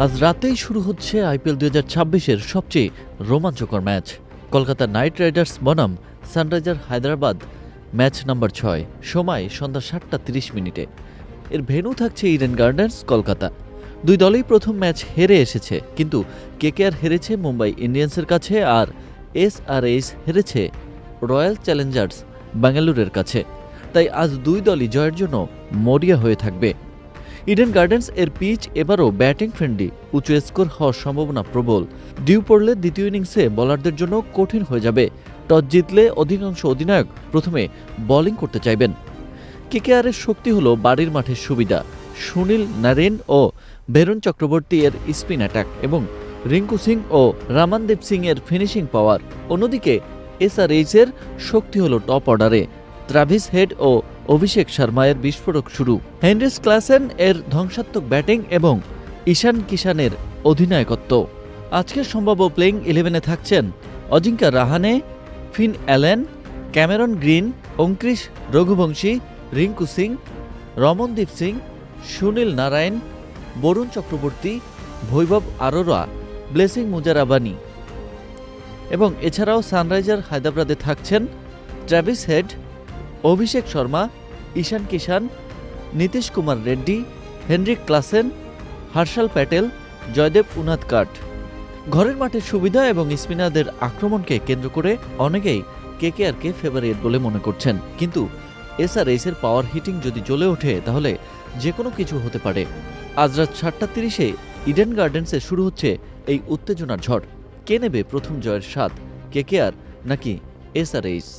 আজ রাতেই শুরু হচ্ছে আইপিএল 2026-এর সবচেয়ে রোমাঞ্চকর ম্যাচ। কলকাতা নাইট রাইডার্স বনাম সানরাইজার হায়দ্রাবাদ, ম্যাচ নাম্বার 6, সময় সন্ধ্যা 7:30। এর ভেন্যু থাকছে ইডেন গার্ডেন্স, কলকাতা। দুই দলেই প্রথম ম্যাচ হেরে এসেছে, কিন্তু কেকেআর হেরেছে মুম্বাই ইন্ডিয়ান্সের কাছে আর এসআরএইচ হেরেছে রয়্যাল চ্যালেঞ্জার্স বেঙ্গালুরুর কাছে। তাই আজ দুই দলই জয়ের জন্য মরিয়া হয়ে থাকবে। ইডেন গার্ডেন্স এর পিচ এবারও ব্যাটিং ফ্রেন্ডলি, উঁচু স্কোর হওয়ার সম্ভাবনা প্রবল। ডিউ পড়লে দ্বিতীয় ইনিংসে বোলারদের জন্য কঠিন হয়ে যাবে। টস জিতলে অধিকাংশ অধিনায়ক প্রথমে বোলিং করতে চাইবেন। কেকেআরের শক্তি হল বাড়ির মাঠের সুবিধা, সুনীল নারেন ও বরুণ চক্রবর্তী এর স্পিন অ্যাটাক এবং রিঙ্কু সিং ও রামানদীপ সিং এর ফিনিশিং পাওয়ার। অন্যদিকে এসআরএইচ এর শক্তি হল টপ অর্ডারে ট্রাভিস হেড ও অভিষেক শর্মায়ের বিস্ফোরক শুরু, হেনরিস ক্লাসেন এর ধ্বংসাত্মক ব্যাটিং এবং ঈশান কিষানের অধিনায়কত্ব। আজকের সম্ভাব্য প্লেইং 11-এ থাকছেন Ajinkya Rahane, Finn Allen, Cameron Green, Ankush Raghuvanshi, Rinku Singh, Ramandeep Singh, Sunil Narine, Varun Chakravarthy, Vaibhav Arora, Blessing Muzarabani. এবং এছাড়াও সানরাইজার হায়দ্রাবাদে থাকছেন Travis Head, Abhishek Sharma, Ishan Kishan, Nitish Kumar Reddy, Heinrich Klaasen, Harshal Patel, Jaydev Unadkat. ঘরের মাঠের সুবিধা এবং স্পিনারদের আক্রমণকে কেন্দ্র করে অনেকেই কেকেআরকে ফেভারিট বলে মনে করছেন, কিন্তু এসআরএইচ-এর পাওয়ার হিটিং যদি জ্বলে ওঠে তাহলে যে কোনো কিছু হতে পারে। আজ রাত 7:30-এ ইডেন গার্ডেন্সে শুরু হচ্ছে এই উত্তেজনার ঝড়। কে নেবে প্রথম জয়ের স্বাদ, কেকেআর নাকি এসআরএইচ?